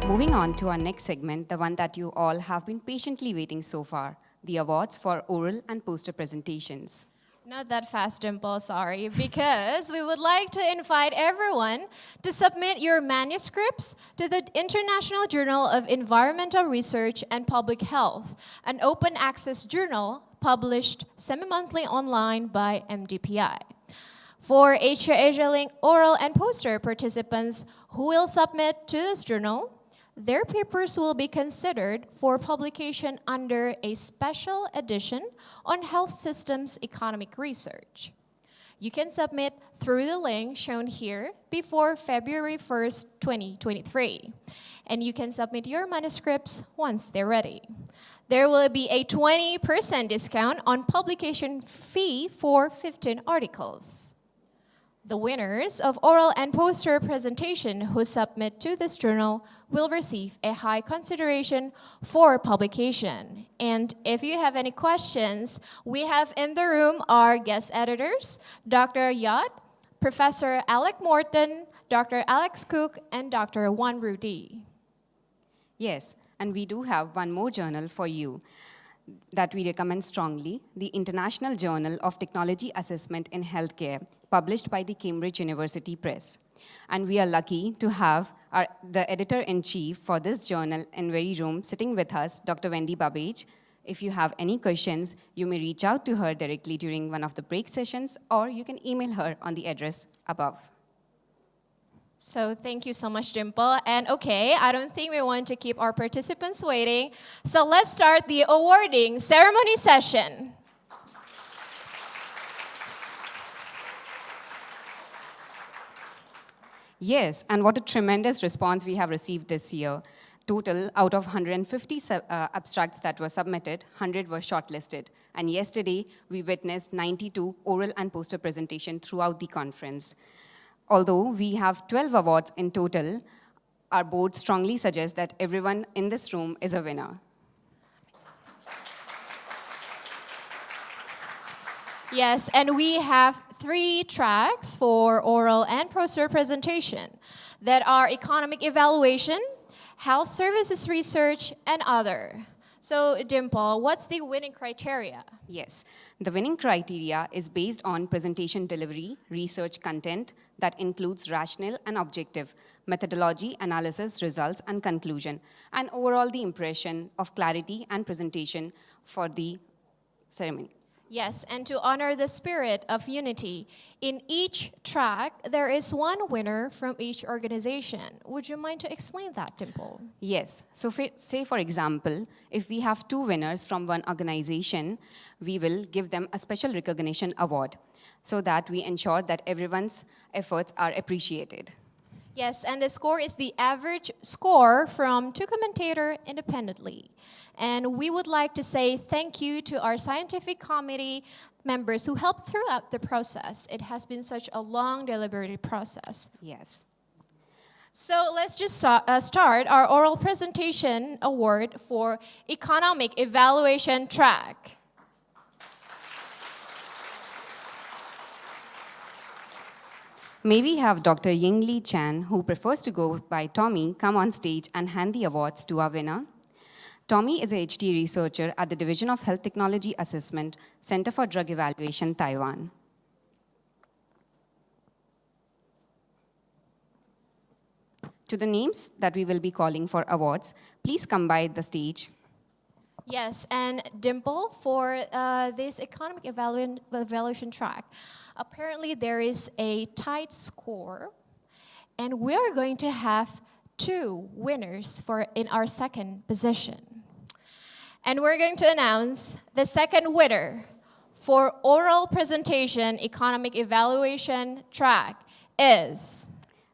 Moving on to our next segment, the one that you all have been patiently waiting so far, the awards for oral and poster presentations. Not that fast, Dimple, sorry, because we would like to invite everyone to submit your manuscripts to the International Journal of Environmental Research and Public Health, an open access journal published semi-monthly online by MDPI. For HTAsiaLink oral and poster participants who will submit to this journal, their papers will be considered for publication under a special edition on health systems economic research. You can submit through the link shown here before February 1st, 2023. And you can submit your manuscripts once they're ready. There will be a 20% discount on publication fee for 15 articles. The winners of oral and poster presentation who submit to this journal will receive a high consideration for publication. And if you have any questions, we have in the room our guest editors, Dr. Yat, Professor Alec Morton, Dr. Alex Cook, and Dr. Juan Rudy. Yes, and we do have one more journal for you that we recommend strongly, the International Journal of Technology Assessment in Healthcare, published by the Cambridge University Press. And we are lucky to have the editor-in-chief for this journal in very room sitting with us, Dr. Wendy Babbage. If you have any questions, you may reach out to her directly during one of the break sessions, or you can email her on the address above. So thank you so much, Dimple. And okay, I don't think we want to keep our participants waiting. So let's start the awarding ceremony session. Yes, and what a tremendous response we have received this year. Total, out of 150 abstracts that were submitted, 100 were shortlisted. And yesterday, we witnessed 92 oral and poster presentations throughout the conference. Although we have 12 awards in total, our board strongly suggests that everyone in this room is a winner. Yes, and we have 3 tracks for oral and poster presentation that are economic evaluation, health services research, and other. So, Dimple, what's the winning criteria? Yes, the winning criteria is based on presentation delivery, research content that includes rational and objective, methodology, analysis, results, and conclusion, and overall the impression of clarity and presentation for the ceremony. Yes, and to honor the spirit of unity, in each track, there is one winner from each organization. Would you mind to explain that, Dimple? Yes. So say, for example, if we have 2 winners from one organization, we will give them a special recognition award so that we ensure that everyone's efforts are appreciated. Yes, and the score is the average score from 2 commentators independently. And we would like to say thank you to our scientific committee members who helped throughout the process. It has been such a long, deliberative process. Yes. So let's just start our oral presentation award for economic evaluation track. May we have Dr. Yingli Chan, who prefers to go by Tommy, come on stage and hand the awards to our winner. Tommy is a HT researcher at the Division of Health Technology Assessment, Center for Drug Evaluation, Taiwan. To the names that we will be calling for awards, please come by the stage. Yes, and Dimple, for this economic evaluation track, apparently there is a tight score, and we are going to have 2 winners in our second position. And we're going to announce the second winner for oral presentation economic evaluation track is...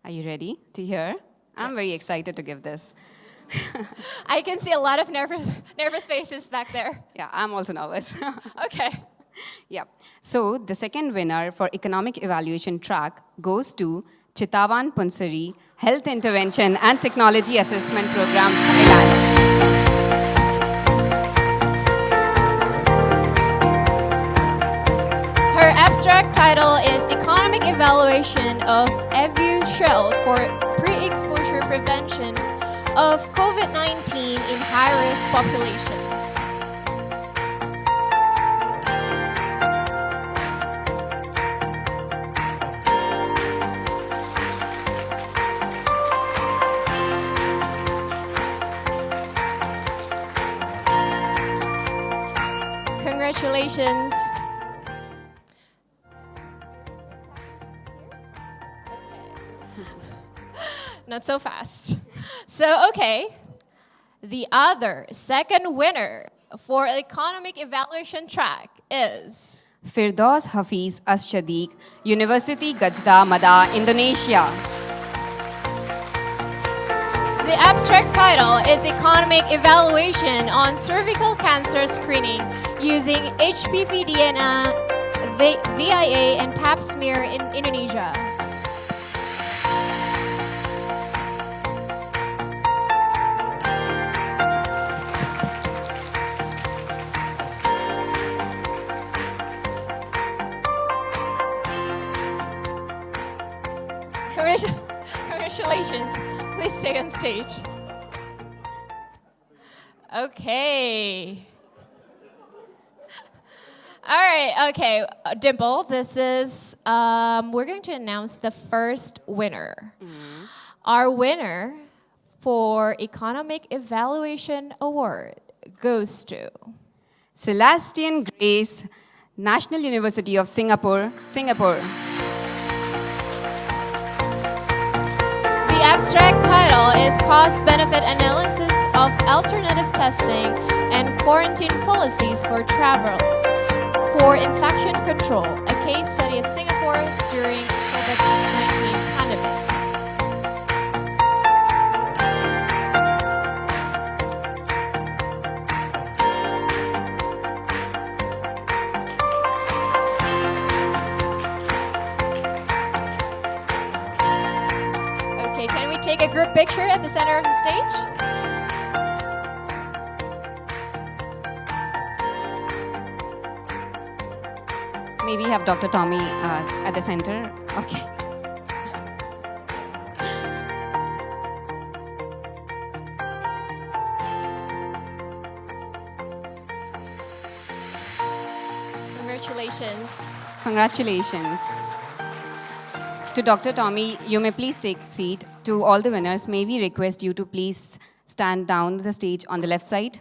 Are you ready to hear? I'm very excited to give this. I can see a lot of nervous faces back there. Yeah, I'm also nervous. Okay. Yeah. So the second winner for economic evaluation track goes to Chitawan Punsari Health Intervention and Technology Assessment Program, Ilan. Her abstract title is Economic Evaluation of EVU Shield for Pre-Exposure Prevention of COVID-19 in high-risk population. Congratulations. Not so fast. So, okay. The other second winner for economic evaluation track is Firdaus Hafiz Ashadiq, University Gajda Mada, Indonesia. the abstract title is Economic Evaluation on Cervical Cancer Screening using HPV DNA, VIA, and Pap smear in Indonesia. Congratulations. Please stay on stage. Okay. All right, okay. Dimple, this is, we're going to announce the first winner. Mm-hmm. Our winner for Economic Evaluation Award goes to Celestian Grace, National University of Singapore, Singapore. The abstract title is Cost-Benefit Analysis of Alternative Testing and Quarantine Policies for Travelers for Infection Control, a case study of Singapore during COVID-19 pandemic. Okay, can we take a group picture at the center of the stage? Maybe have Dr. Tommy at the center. Okay. Congratulations. Congratulations. To Dr. Tommy, you may please take a seat. To all the winners, may we request you to please stand down the stage on the left side.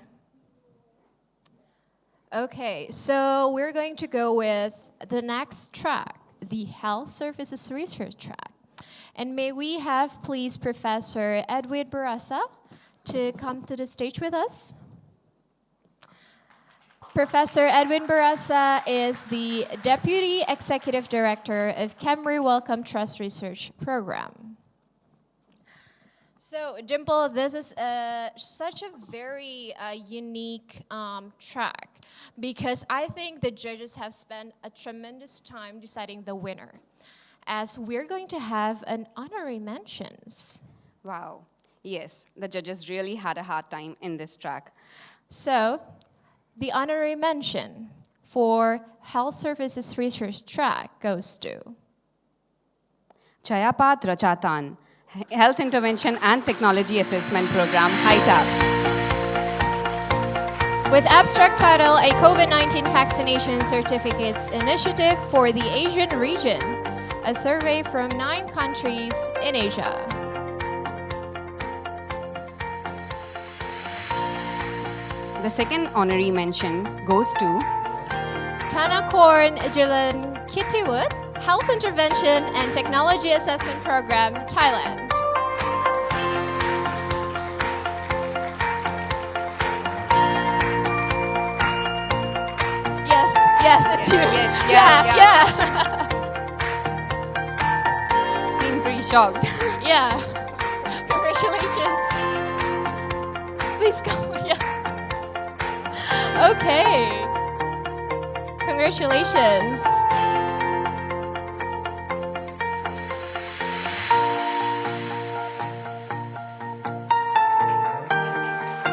Okay, so we're going to go with the next track, the Health Services Research track. And may we have, please, Professor Edwin Barasa to come to the stage with us. Professor Edwin Barasa is the Deputy Executive Director of Camry Wellcome Trust Research Program. So, Dimple, this is such a very unique track because I think the judges have spent a tremendous time deciding the winner, as we're going to have an honorary mentions. Wow. Yes, the judges really had a hard time in this track. So, the honorary mention for Health Services Research track goes to Chayapat Rachatan, Health Intervention and Technology Assessment Program, HTAP. With abstract title, A COVID-19 Vaccination Certificates Initiative for the Asian Region, a survey from 9 countries in Asia. The second honorary mention goes to Tanakorn Jilan Kittywood, Health Intervention and Technology Assessment Program, Thailand. Yes, it's you. Yes, yeah. Seem pretty shocked. Yeah. Congratulations. Please go. Yeah. Okay. Congratulations.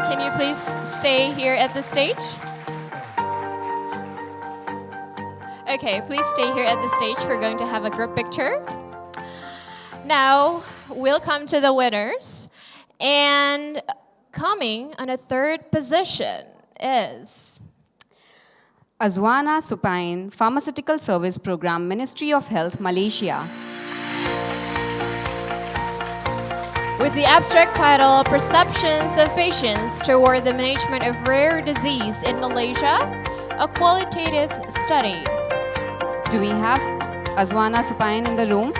Can you please stay here at the stage? Okay, please stay here at the stage. We're going to have a group picture. Now, we'll come to the winners. And coming on a third position is Azwana Supine, Pharmaceutical Service Program, Ministry of Health, Malaysia. with the abstract title Perceptions of Patients Toward the Management of Rare Disease in Malaysia, a qualitative study. Do we have Azwana Supine in the room?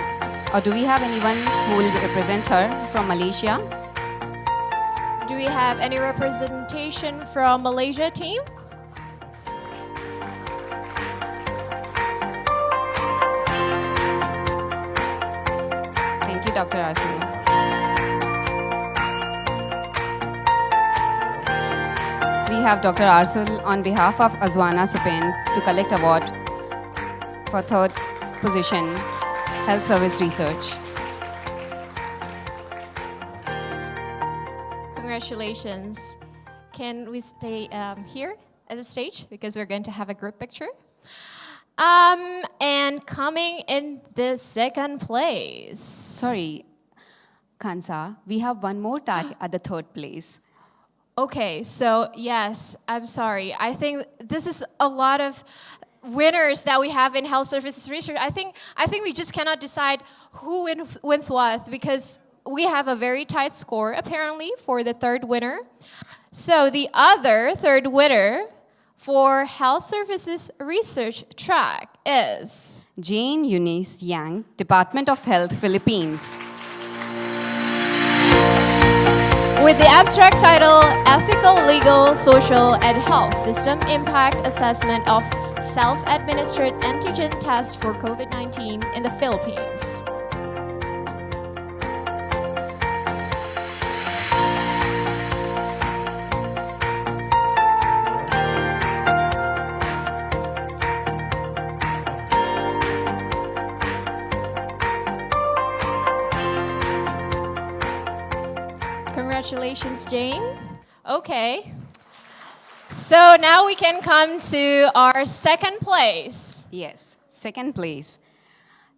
Or do we have anyone who will represent her from Malaysia? Do we have any representation from Malaysia team? Thank you, Dr. Arsul. We have Dr. Arsul on behalf of Azwana Supine to collect award for third position, Health Service Research. Congratulations. Can we stay here at the stage because we're going to have a group picture? And coming in the second place. Sorry, Kansa, we have one more tag at the third place. Okay, so yes, I'm sorry. I think this is a lot of winners that we have in health services research. I think we just cannot decide who wins what because we have a very tight score apparently for the third winner. So the other third winner for health services research track is Jane Eunice Yang, Department of Health, Philippines. with the abstract title Ethical, Legal, Social, and Health System Impact Assessment of Self-Administered Antigen Test for COVID-19 in the Philippines. Congratulations, Jane. Okay. So now we can come to our second place. Yes, second place.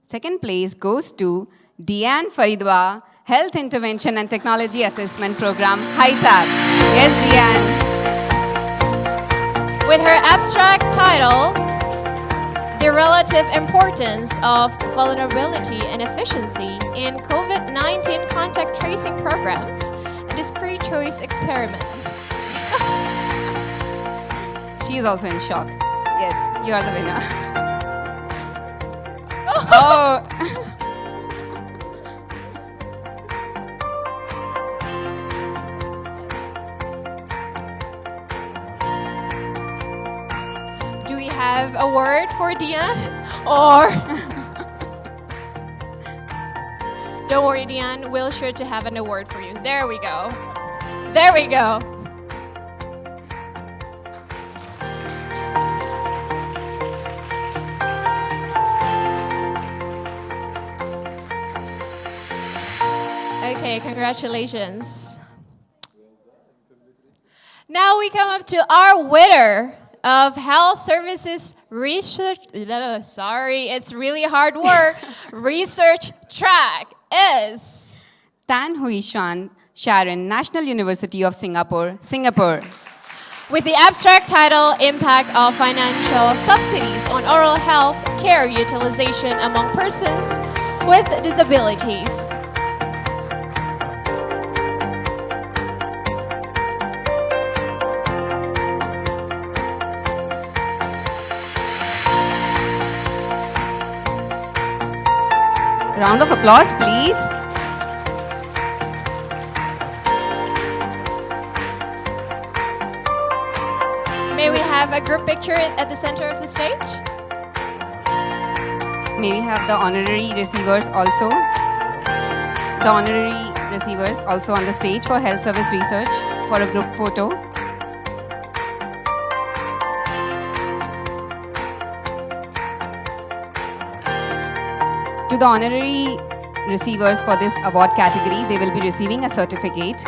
Second place goes to Diane Faridwa, Health Intervention and Technology Assessment Program, HTAB. Yes, Diane. With her abstract title, The Relative Importance of Vulnerability and Efficiency in COVID-19 Contact Tracing Programs, a Discrete Choice Experiment. She is also in shock. Yes, you are the winner. Oh. Do we have a word for Diane? Or don't worry, Diane, we'll sure to have an award for you. There we go. There we go. Okay, congratulations. Now we come up to our winner of Health Services Research. Sorry, it's really hard work. Research track is Tan Hui Shan Sharon, National University of Singapore, Singapore. with the abstract title Impact of Financial Subsidies on Oral Health Care Utilization Among Persons with Disabilities. Round of applause, please. May we have a group picture at the center of the stage? May we have the honorary receivers also? The honorary receivers also on the stage for Health Service Research for a group photo. To the honorary receivers for this award category, they will be receiving a certificate.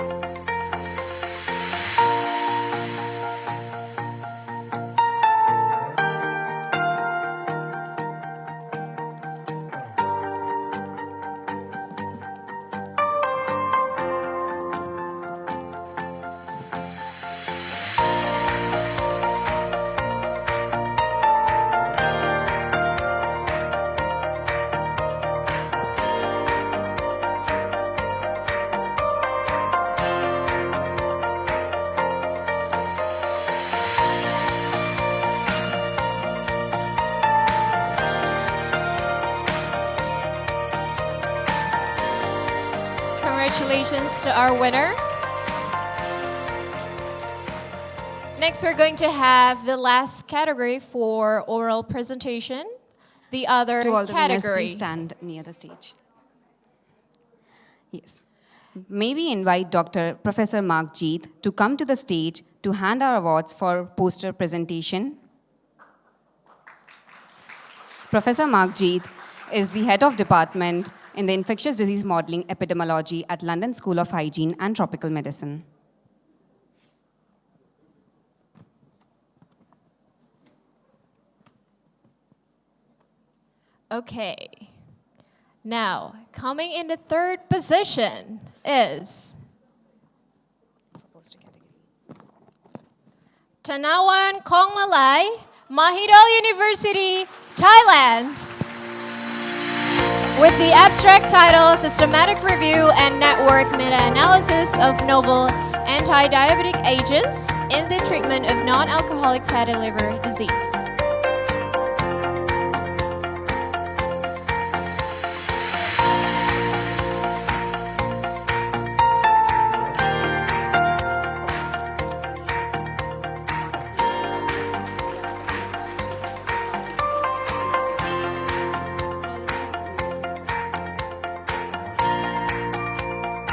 Congratulations to our winner. Next, we're going to have the last category for oral presentation. The other To all the winners, category. please stand near the stage. Yes. May we invite Dr. Professor Mark Jeet to come to the stage to hand our awards for poster presentation. Professor Mark Jeet is the head of department in the infectious disease modeling epidemiology at London School of Hygiene and Tropical Medicine. Okay. Now, coming in the third position is Tanawan Kongmalai, Mahidol University, Thailand. With the abstract title, Systematic Review and Network Meta-Analysis of Novel Anti-Diabetic Agents in the Treatment of Non-Alcoholic Fatty Liver Disease.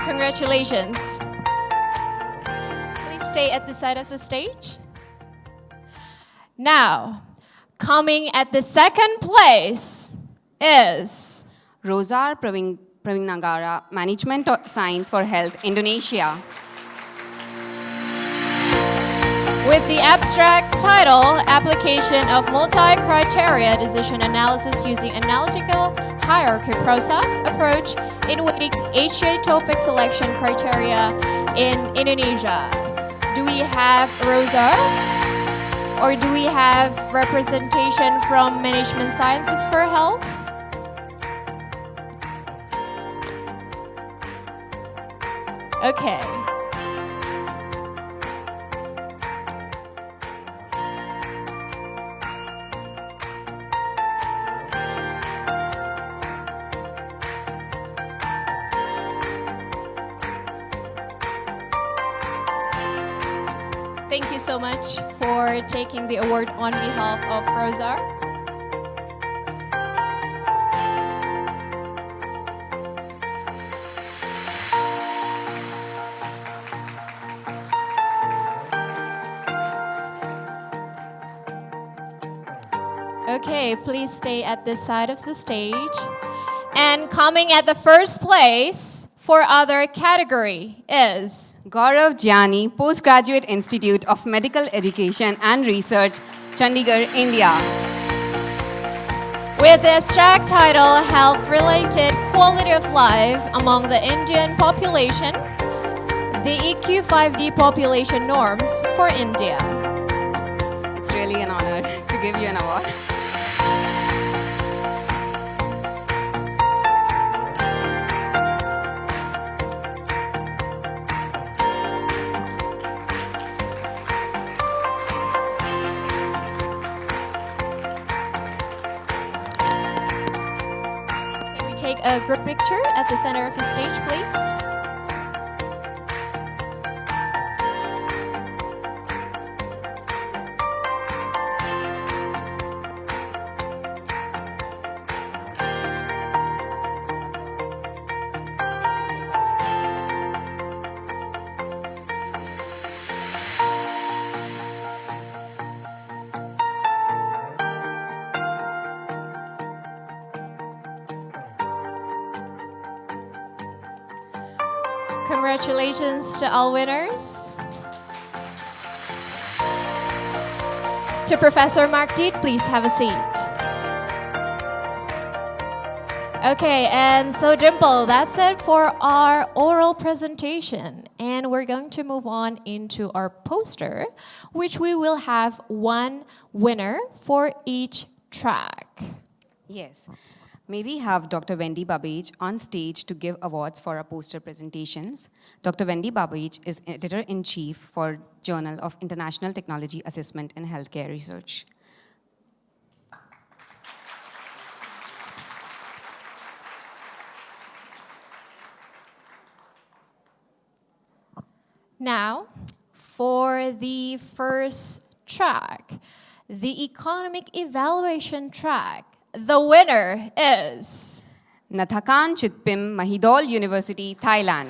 Congratulations. Please stay at the side of the stage. Now, coming at the second place is Rosar Pravinagara, Management Science for Health, Indonesia. with the abstract title, Application of Multi-Criteria Decision Analysis Using Analytical Hierarchy Process Approach in Weighting HTA Topic Selection Criteria in Indonesia. Do we have Rosa? Or do we have representation from Management Sciences for Health? Okay. Thank you so much for taking the award on behalf of Rosar. Okay, please stay at this side of the stage. And coming at the first place for other category is Gaurav Giani, Postgraduate Institute of Medical Education and Research, Chandigarh, India. with the abstract title Health-Related Quality of Life Among the Indian Population, the EQ5D Population Norms for India. It's really an honor to give you an award. Can we take a group picture at the center of the stage, please? Congratulations to all winners. To Professor Mark Jeet, please have a seat. Okay, and so Dimple, that's it for our oral presentation. And we're going to move on into our poster, which we will have one winner for each track. Yes. May we have Dr. Wendy Babbage on stage to give awards for our poster presentations. Dr. Wendy Babbage is Editor-in-Chief for Journal of International Technology Assessment in Healthcare Research. Now, for the first track, the economic evaluation track, the winner is Nathakan Chitpim, Mahidol University, Thailand.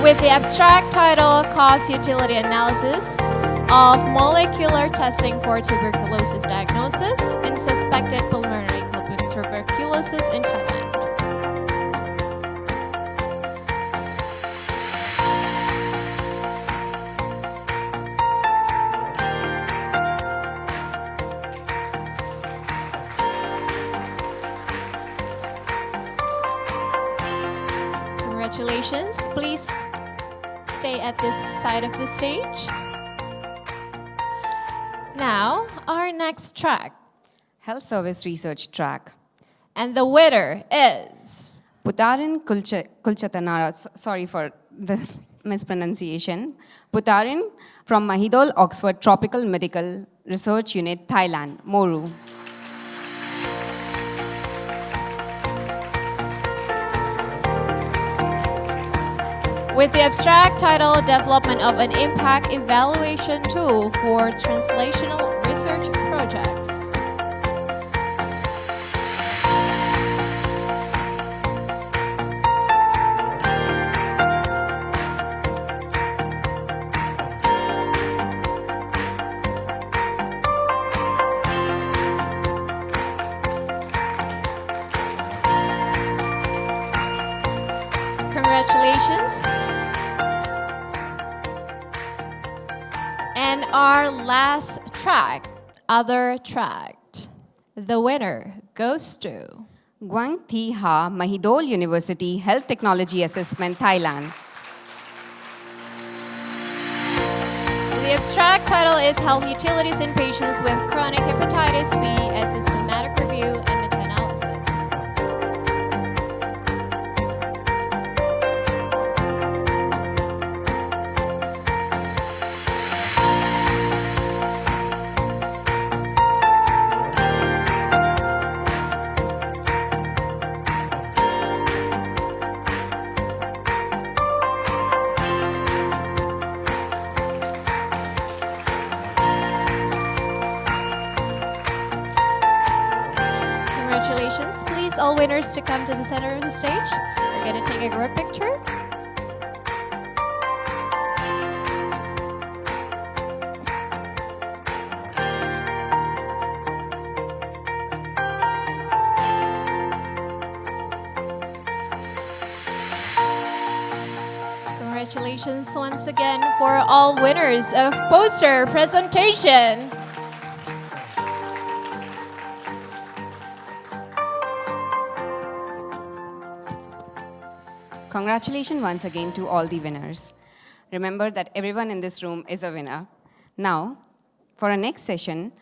with the abstract title Cost Utility Analysis of Molecular Testing for Tuberculosis Diagnosis in Suspected Pulmonary Tuberculosis in Thailand. Congratulations. Please stay at this side of the stage. Now, our next track. Health Service Research Track. And the winner is Putarin Kulchatanara, sorry for the mispronunciation. Putarin from Mahidol Oxford Tropical Medical Research Unit, Thailand, Moru. with the abstract title Development of an Impact Evaluation Tool for Translational Research Projects. Congratulations. And our last track, Other Track. The winner goes to Guang Thi Ha, Mahidol University Health Technology Assessment, Thailand. The abstract title is Health Utilities in Patients with Chronic Hepatitis B, a Systematic Review and Meta-Analysis. Congratulations. Please, all winners to come to the center of the stage. We're going to take a group picture. Congratulations once again for all winners of poster presentation. Congratulations once again to all the winners. Remember that everyone in this room is a winner. Now, for our next session,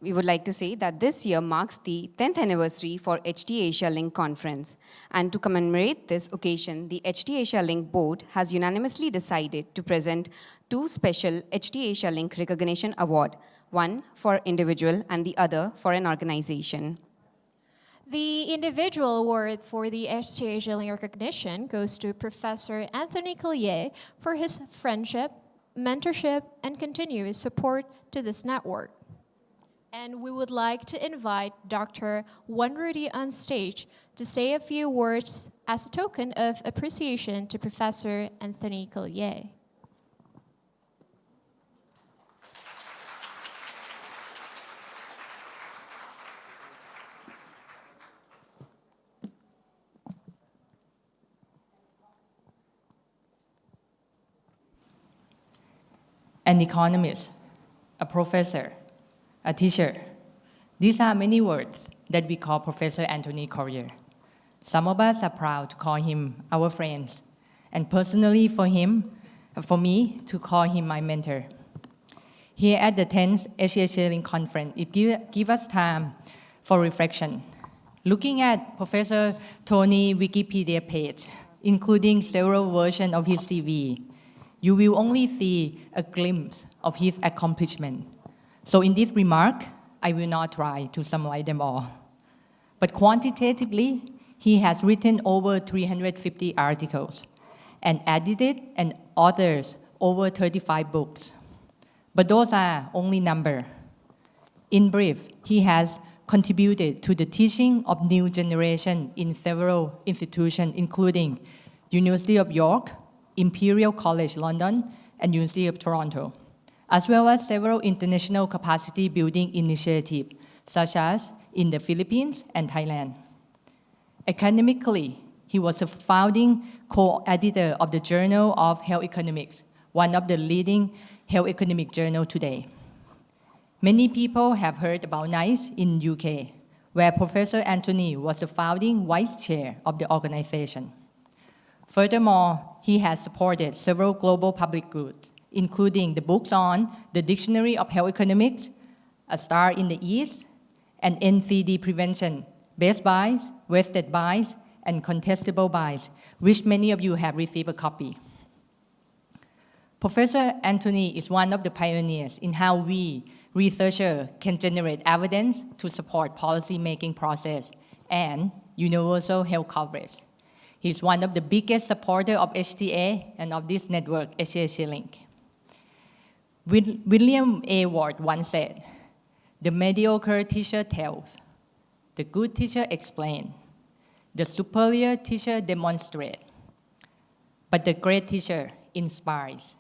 we would like to say that this year marks the 10th anniversary for HTAsiaLink conference. And to commemorate this occasion, the HTAsiaLink board has unanimously decided to present two special HTAsiaLink recognition award, one for individual and the other for an organization. The individual award for the HTAsiaLink recognition goes to Professor Anthony Collier for his friendship, mentorship, and continuous support to this network. And we would like to invite Dr. Wanrudy on stage to say a few words as a token of appreciation to Professor Anthony Collier. An economist, a professor, a teacher. These are many words that we call Professor Anthony Collier. Some of us are proud to call him our friend, and personally for me, to call him my mentor. Here at the 10th HTAsiaLink conference, it gives us time for reflection. Looking at Professor Tony's Wikipedia page, including several versions of his CV, you will only see a glimpse of his accomplishment. So in this remark, I will not try to summarize them all. But quantitatively, He has written over 350 articles and edited and authored over 35 books. But those are only numbers. In brief, he has contributed to the teaching of new generation in several institutions, including University of York, Imperial College London, and University of Toronto, as well as several international capacity building initiatives, such as in the Philippines and Thailand. Academically, he was a founding co-editor of the Journal of Health Economics, one of the leading health economic journals today. Many people have heard about NICE in UK, where Professor Anthony was the founding vice chair of the organization. Furthermore, he has supported several global public goods, including the books on the Dictionary of Health Economics, A Star in the East, and NCD Prevention, Best Buys, Wasted Buys, and Contestable Buys, which many of you have received a copy. Professor Anthony is one of the pioneers in how we, researchers, can generate evidence to support policy-making process and universal health coverage. He's one of the biggest supporters of HTA and of this network, HTAsiaLink. William A. Ward once said, "The mediocre teacher tells, the good teacher explains, the superior teacher demonstrates, but the great teacher inspires."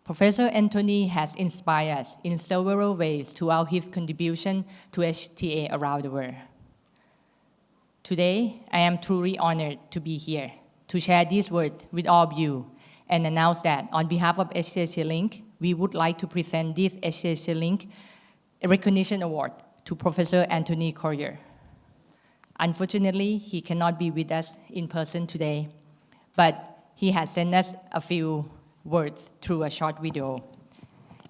Professor Anthony has inspired us in several ways throughout his contribution to HTA around the world. Today, I am truly honored to be here to share these words with all of you and announce that on behalf of HTAsiaLink, we would like to present this HTAsiaLink Recognition Award to Professor Anthony Corrier. Unfortunately, he cannot be with us in person today, but he has sent us a few words through a short video.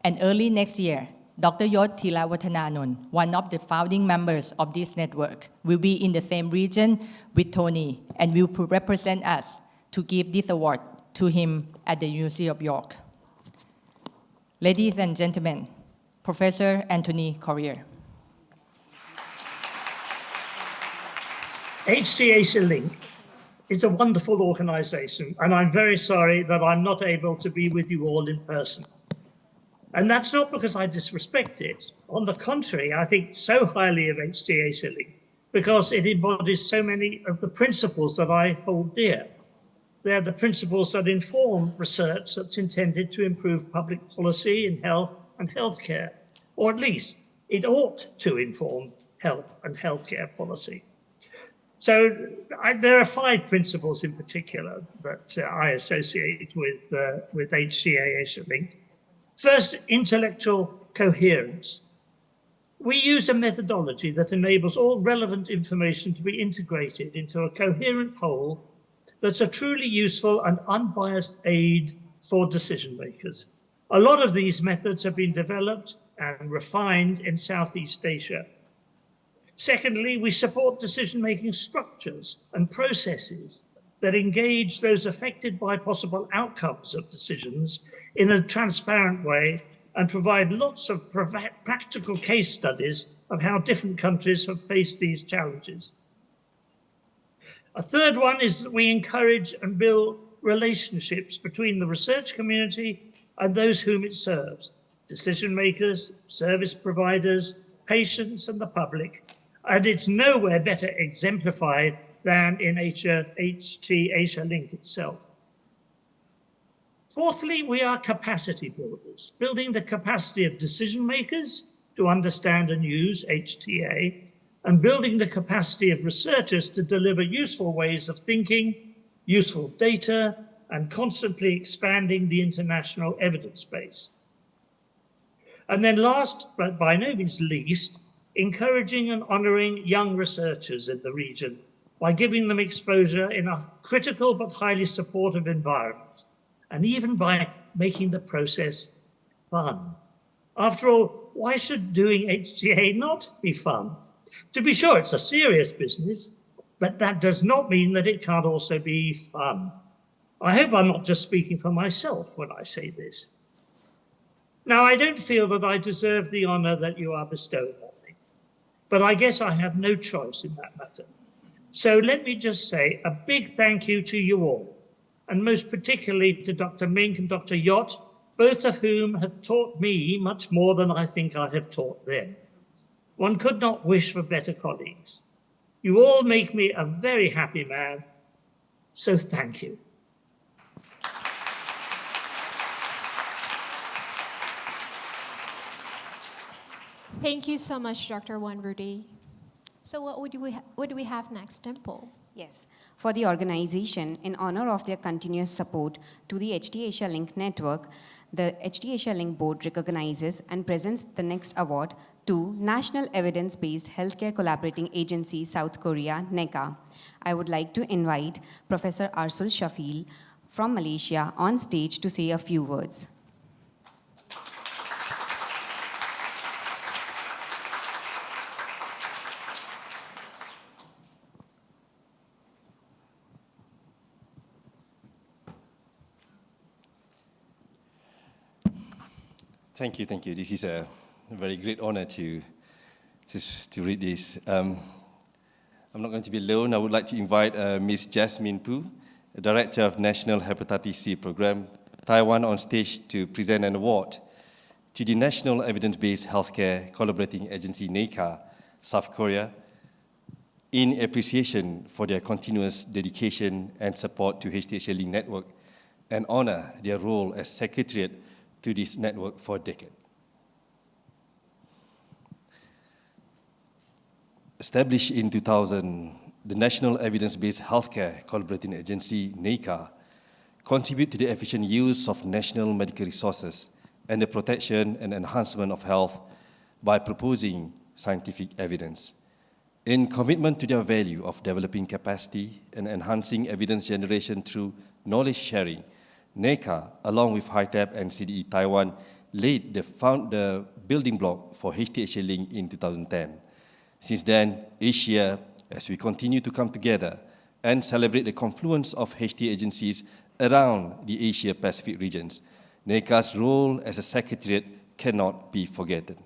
And early next year, Dr. Yot Thilawattananond, one of the founding members of this network, will be in the same region with Tony and will represent us to give this award to him at the University of York. Ladies and gentlemen, Professor Anthony Corrier. HTAsiaLink is a wonderful organization, and I'm very sorry that I'm not able to be with you all in person. And that's not because I disrespect it. On the contrary, I think so highly of HTAsiaLink because it embodies so many of the principles that I hold dear. They're the principles that inform research that's intended to improve public policy in health and healthcare, or at least it ought to inform health and healthcare policy. So there are 5 principles in particular that I associate with HTAsiaLink. First, intellectual coherence. We use a methodology that enables all relevant information to be integrated into a coherent whole that's a truly useful and unbiased aid for decision makers. A lot of these methods have been developed and refined in Southeast Asia. Secondly, we support decision-making structures and processes that engage those affected by possible outcomes of decisions in a transparent way and provide lots of practical case studies of how different countries have faced these challenges. A third one is that we encourage and build relationships between the research community and those whom it serves, decision makers, service providers, patients, and the public. And it's nowhere better exemplified than in HTAsiaLink itself. Fourthly, we are capacity builders, building the capacity of decision makers to understand and use HTA, and building the capacity of researchers to deliver useful ways of thinking, useful data, and constantly expanding the international evidence base. And then last, but by no means least, encouraging and honoring young researchers in the region by giving them exposure in a critical but highly supportive environment, and even by making the process fun. After all, why should doing HTA not be fun? To be sure, it's a serious business, but that does not mean that it can't also be fun. I hope I'm not just speaking for myself when I say this. Now, I don't feel that I deserve the honor that you are bestowing on me, but I guess I have no choice in that matter. So let me just say a big thank you to you all, and most particularly to Dr. Mink and Dr. Yot, both of whom have taught me much more than I think I have taught them. One could not wish for better colleagues. You all make me a very happy man, so thank you. Thank you so much, Dr. Wanrudi. So what do we have next, Dimple? Yes, for the organization, in honor of their continuous support to the HTAsiaLink network, the HTAsiaLink board recognizes and presents the next award to National Evidence-Based Healthcare Collaborating Agency, South Korea, NECA. I would like to invite Professor Arsul Shafil from Malaysia on stage to say a few words. Thank you, thank you. This is a very great honor to read this. I'm not going to be alone. I would like to invite Ms. Jasmine Pu, the Director of National Hepatitis C Program, Taiwan, on stage to present an award to the National Evidence-Based Healthcare Collaborating Agency, NECA, South Korea, in appreciation for their continuous dedication and support to HTAsiaLink network and honor their role as secretariat to this network for a decade. Established in 2000, the National Evidence-Based Healthcare Collaborating Agency, NECA, contribute to the efficient use of national medical resources and the protection and enhancement of health by proposing scientific evidence. In commitment to their value of developing capacity and enhancing evidence generation through knowledge sharing, NECA, along with HTAP and CDE Taiwan, laid the building block for HTAsiaLink in 2010. Since then, Asia, as we continue to come together and celebrate the confluence of HTA agencies around the Asia-Pacific regions, NECA's role as a secretariat cannot be forgotten.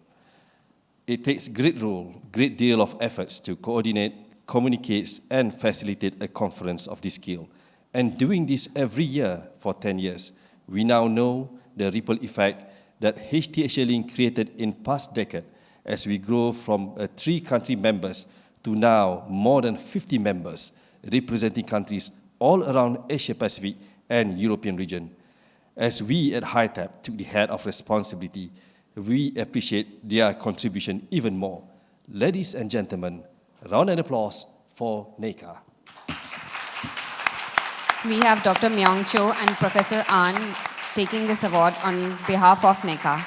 It takes great deal of efforts to coordinate, communicate, and facilitate a conference of this scale. And doing this every year for 10 years, we now know the ripple effect that HTAsiaLink created in past decade as we grow from 3 country members to now more than 50 members, representing countries all around Asia-Pacific and European region. As we at HTAP took the head of responsibility, we appreciate their contribution even more. Ladies and gentlemen, round of applause for NECA. We have Dr. Myong Cho and Professor An taking this award on behalf of NECA.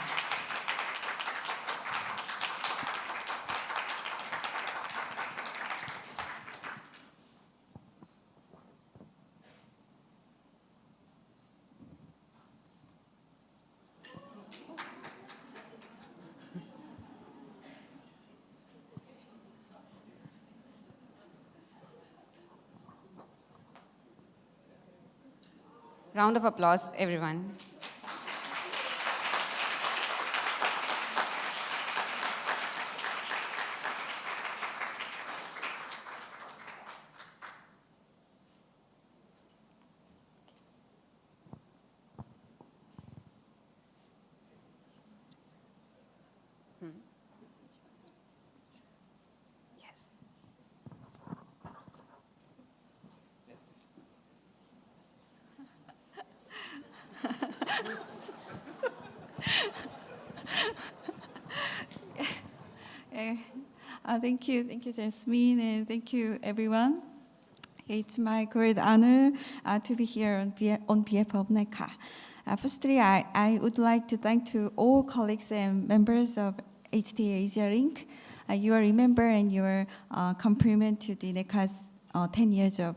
Round of applause, everyone. Yes. Thank you, Jasmine, and thank you, everyone. It's my great honor to be here on behalf of NECA. Firstly, I would like to thank to all colleagues and members of HTAsiaLink. You are remember and your compliment to the NECA's 10 years of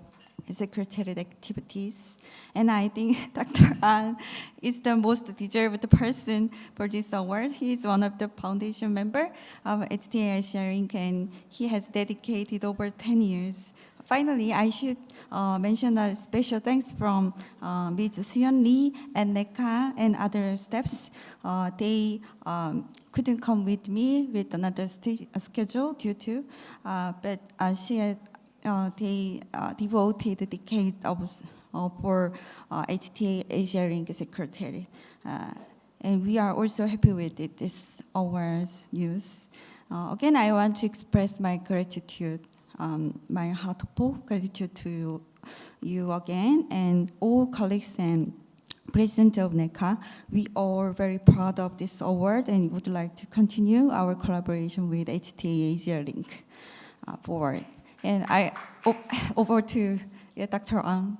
secretariat activities. And I think Dr. An is the most deserved person for this award. He is one of the foundation member of HTAsiaLink, and he has dedicated over 10 years. Finally, I should mention a special thanks from Ms. Suyeon Lee and NECA and other staffs. They couldn't come with me with another schedule due to, but they devoted a decade for HTAsiaLink Secretary. And we are also happy with this award's use. Again, I want to express my gratitude, my heartfelt gratitude to you again and all colleagues and President of NECA. We are very proud of this award and would like to continue our collaboration with HTAsiaLink forward. And over to Dr. Ang.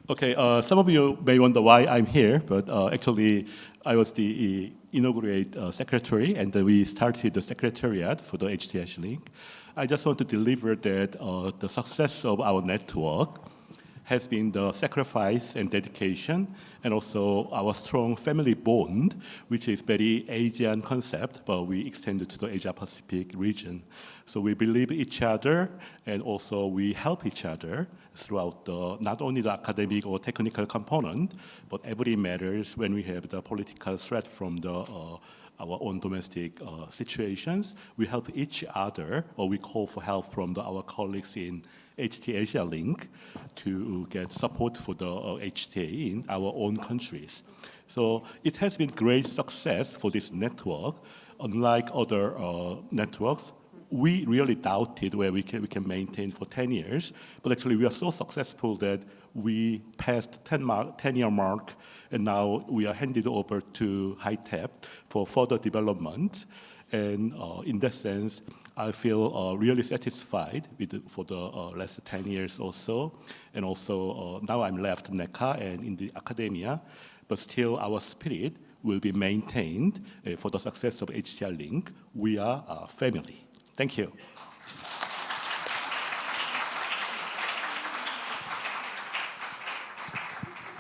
Okay, some of you may wonder why I'm here, but actually I was the inaugurate secretary, and we started the secretariat for the HTAsiaLink. I just want to deliver that the success of our network has been the sacrifice and dedication, and also our strong family bond, which is very Asian concept, but we extended to the Asia-Pacific region. So we believe each other, and also we help each other throughout not only the academic or technical component, but every matters when we have the political threat from our own domestic situations. We help each other, or we call for help from our colleagues in HTAsiaLink to get support for the HTA in our own countries. So it has been great success for this network. Unlike other networks, we really doubted where we can maintain for 10 years, but actually we are so successful that we passed 10-year mark, and now we are handed over to HTAP for further development. And in that sense, I feel really satisfied for the last 10 years or so. And also now I'm left NECA and in the academia, but still our spirit will be maintained for the success of HTALink. We are a family. Thank you.